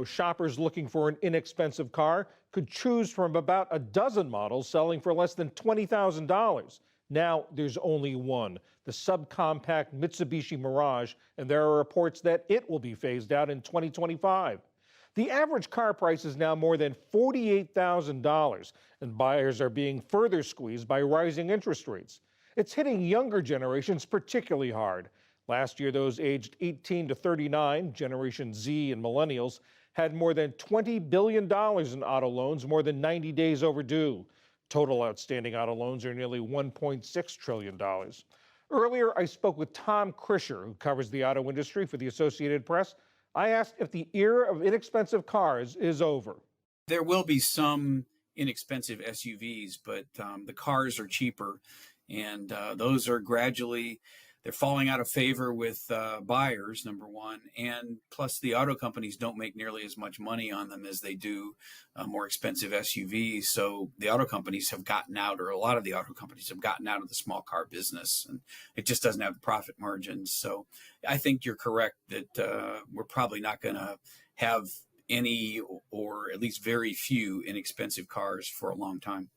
shoppers looking for an inexpensive car could choose from about a dozen models selling for less than $20,000. Now there's only one, the subcompact Mitsubishi Mirage, and there are reports that it will be phased out in 2025. The average car price is now more than $48,000, and buyers are being further squeezed by rising interest rates. It's hitting younger generations particularly hard. Last year, those aged 18 to 39, Generation Z and Millennials, had more than $20 billion in auto loans, more than 90 days overdue. Total outstanding auto loans are nearly $1.6 trillion. Earlier, I spoke with Tom Krischer, who covers the auto industry for the Associated Press. I asked if the era of inexpensive cars is over. There will be some inexpensive SUVs, but the cars are cheaper, and those are gradually, they're falling out of favor with buyers, number one, and plus the auto companies don't make nearly as much money on them as they do more expensive SUVs. So the auto companies have gotten out, or a lot of the auto companies have gotten out of the small car business, and it just doesn't have the profit margins. So I think you're correct that we're probably not going to have any, or at least very few, inexpensive cars for a long time.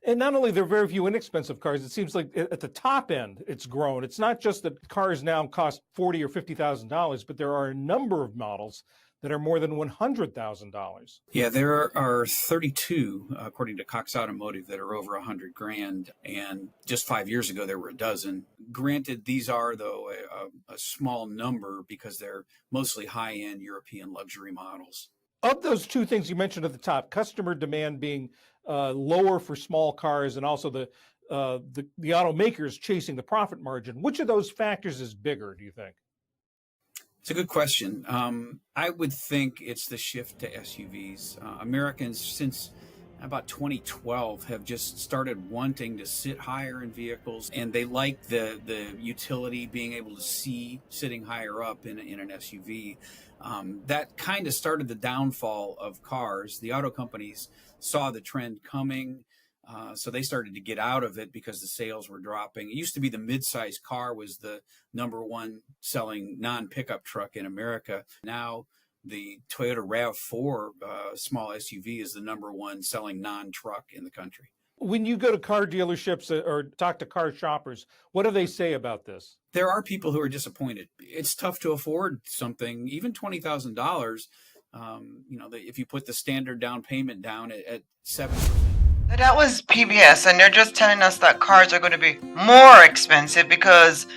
And not only there are very few inexpensive cars, it seems like at the top end it's grown. It's not just that cars now cost $40,000 or $50,000, but there are a number of models that are more than $100,000. Yeah, there are 32, according to Cox Automotive, that are over $100,000, and just 5 years ago there were a dozen. Granted, these are though a small number because they're mostly high-end European luxury models. Of those two things you mentioned at the top, customer demand being lower for small cars, and also the automakers chasing the profit margin, which of those factors is bigger, do you think? It's a good question. I would think it's the shift to SUVs. Americans, since about 2012, have just started wanting to sit higher in vehicles, and they like the utility, being able to see sitting higher up in an SUV. That kind of started the downfall of cars. The auto companies saw the trend coming, so they started to get out of it because the sales were dropping. It used to be the mid-size car was the number one selling non-pickup truck in America. Now the Toyota RAV4 small SUV is the number one selling non-truck in the country. When you go to car dealerships or talk to car shoppers, what do they say about this? There are people who are disappointed. It's tough to afford something, even $20,000. If you put the standard down payment down at 7%. That was PBS, and they're just telling us that cars are going to be more expensive because,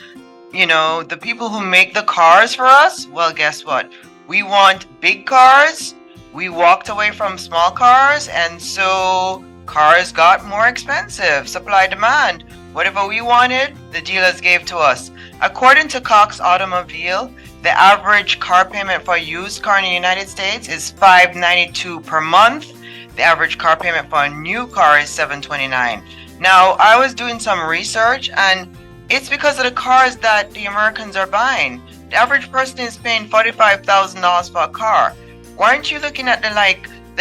the people who make the cars for us, well, guess what? We want big cars. We walked away from small cars, and so cars got more expensive. Supply demand. Whatever we wanted, the dealers gave to us. According to Cox Automobile, the average car payment for a used car in the United States is $592 per month. The average car payment for a new car is $729. Now, I was doing some research, and it's because of the cars that the Americans are buying. The average person is paying $45,000 for a car. Weren't you looking at the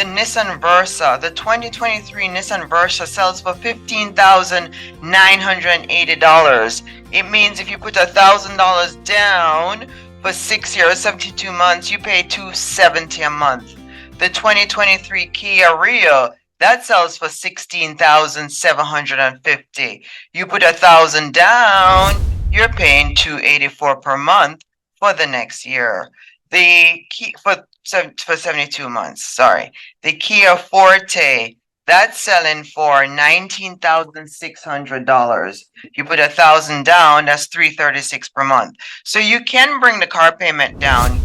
Nissan Versa? The 2023 Nissan Versa sells for $15,980. It means if you put $1,000 down for 6 years, 72 months, you pay $270 a month. The 2023 Kia Rio, that sells for $16,750. You put $1,000 down, you're paying $284 per month for the next year. For 72 months, sorry. The Kia Forte, that's selling for $19,600. You put $1,000 down, that's $336 per month. So you can bring the car payment down,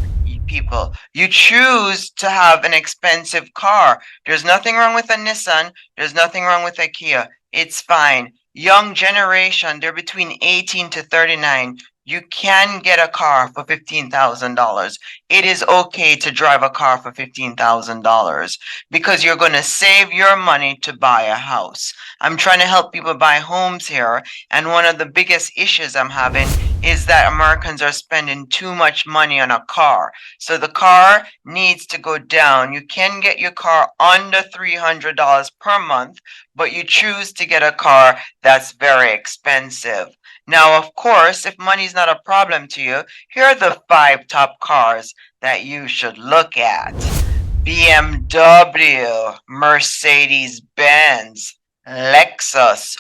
people. You choose to have an expensive car. There's nothing wrong with a Nissan. There's nothing wrong with a Kia. It's fine. Young generation, they're between 18 to 39. You can get a car for $15,000. It is okay to drive a car for $15,000 because you're going to save your money to buy a house. I'm trying to help people buy homes here, and one of the biggest issues I'm having is that Americans are spending too much money on a car. So the car needs to go down. You can get your car under $300 per month, but you choose to get a car that's very expensive. Now, of course, if money is not a problem to you, here are the 5 top cars that you should look at. BMW, Mercedes-Benz, Lexus,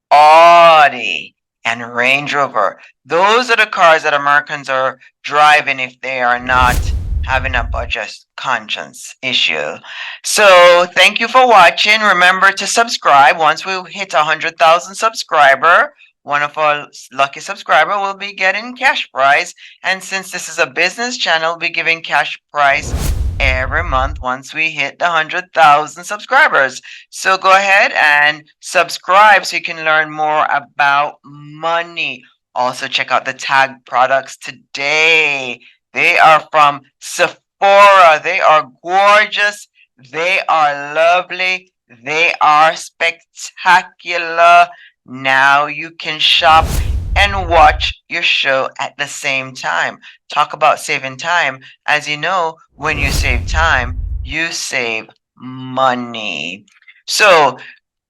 Audi, and Range Rover. Those are the cars that Americans are driving if they are not having a budget conscience issue. So thank you for watching. Remember to subscribe. Once we hit 100,000 subscriber, one of our lucky subscriber will be getting cash prize. And since this is a business channel, we'll be giving cash prize every month once we hit the 100,000 subscribers. So go ahead and subscribe so you can learn more about money. Also check out the tag products today. They are from Sephora. They are gorgeous. They are lovely. They are spectacular. Now you can shop and watch your show at the same time. Talk about saving time. As you know, when you save time, you save money. So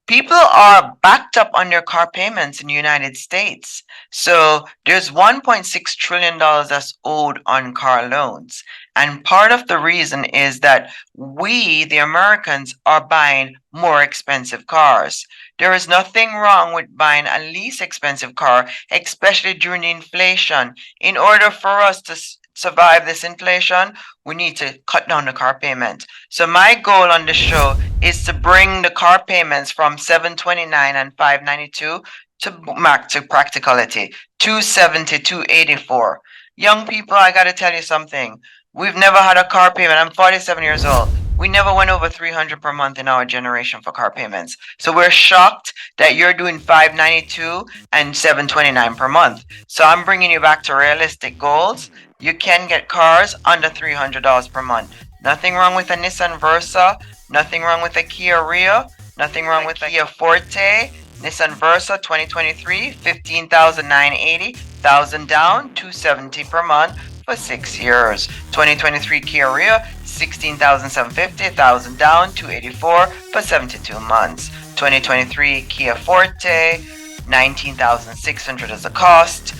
people are backed up on their car payments in the United States. So there's $1.6 trillion that's owed on car loans. And part of the reason is that we, the Americans, are buying more expensive cars. There is nothing wrong with buying a least expensive car, especially during inflation. In order for us to survive this inflation, we need to cut down the car payment. So my goal on the show is to bring the car payments from $729 and $592 to practicality, $270, $284. Young people, I gotta tell you something. We've never had a car payment. I'm 47 years old. We never went over $300 per month in our generation for car payments. So we're shocked that you're doing $592 and $729 per month. So I'm bringing you back to realistic goals. You can get cars under $300 per month. Nothing wrong with a Nissan Versa. Nothing wrong with a Kia Rio. Nothing wrong with a Kia Forte. Nissan Versa 2023, $15,980, $1,000 down, $270 per month for 6 years. 2023 Kia Rio, $16,750, $1,000 down, $284 for 72 months. 2023 Kia Forte, $19,600 as a cost,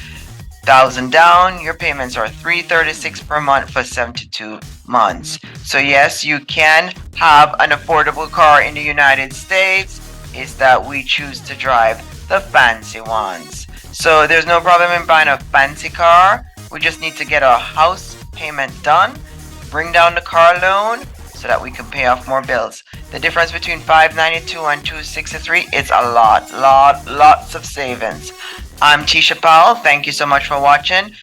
$1,000 down. Your payments are $336 per month for 72 months. So yes, you can have an affordable car in the United States. It's that we choose to drive the fancy ones. So there's no problem in buying a fancy car. We just need to get our house payment done, bring down the car loan so that we can pay off more bills. The difference between $592 and $263, it's a lots of savings. I'm Tisha Powell. Thank you so much for watching.